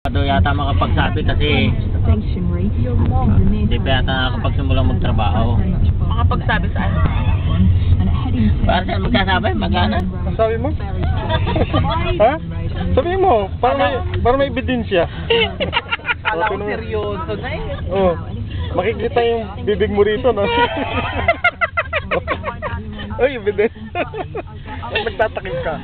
Do yata makapagsabi kasi hindi pa yata nakakapagsimulang magtrabaho. Makapagsabi saan? Para saan magsasabi? Magana? Sabi mo? Ha? Sabi mo, para may ebidensya. Kala ko seryoso na eh. Oh, makikita yung bibig mo rito, no? Ay, ebidensya. Nagtatakip ka.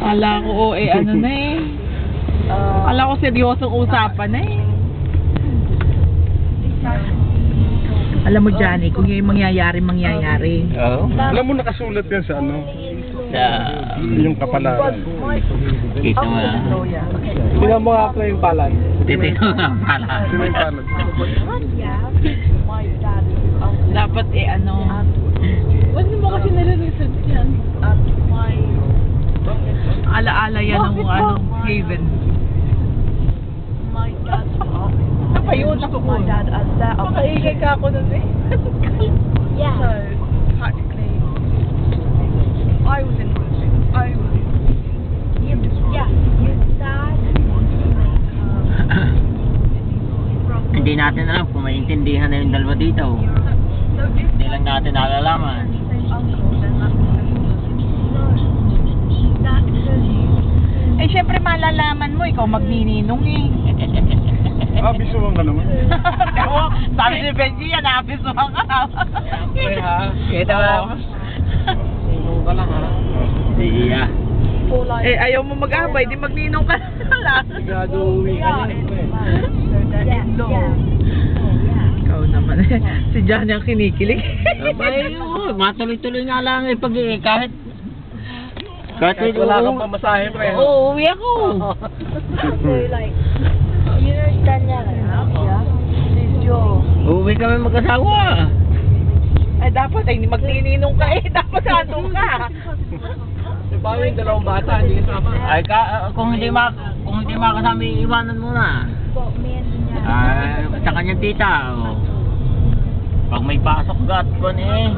Kala ko ano na eh. Kala ko seryosong usapan na eh. Alam mo Johnny, kung yung mangyayari. Oo. Alam mo nakasulat yan sa ano? Sa... Yung kapalaran. Kita mo na. Tingnan mo nga po yung palad. Titignan mo nga pala. Sino yung palad? Dapat ano. Wala mo kasi nalilisan yan. Alaala yan ng Haven. Napayun ako mo. Makaigay ka ako nun eh. Yeah. So, practically, I was in Yeah. Your dad Hindi natin alam kung maintindihan na yung dalawa dito. Hindi lang natin nalalaman. Eh, syempre malalaman mo, ikaw magnininong eh. Bisuhan ka naman. Sabi ni Benji yan, abisuhan ka. Kita mo. Sinong ka lang, ha? Iya. Eh, ayaw mo mag-abay, di magninong ka na lang. Sigado uwi ka Yeah. Ikaw naman eh. Si John yung kinikilig. Abay, matuloy-tuloy nga lang eh pag kahit wala kang pamasahe, pre. Oo, uwi ako. So like, you understand that? Yeah. This is your. Uwi kami mag-asawa. Ay, dapat ay magnininong ka eh. Dapat sandong ka. Paano yung dalawang bata, hindi kasama? Ay, kung hindi makasama, iwanan mo na. Got me and Ay, sa kanyang tita. Oh. Pag may pasok gat ko eh.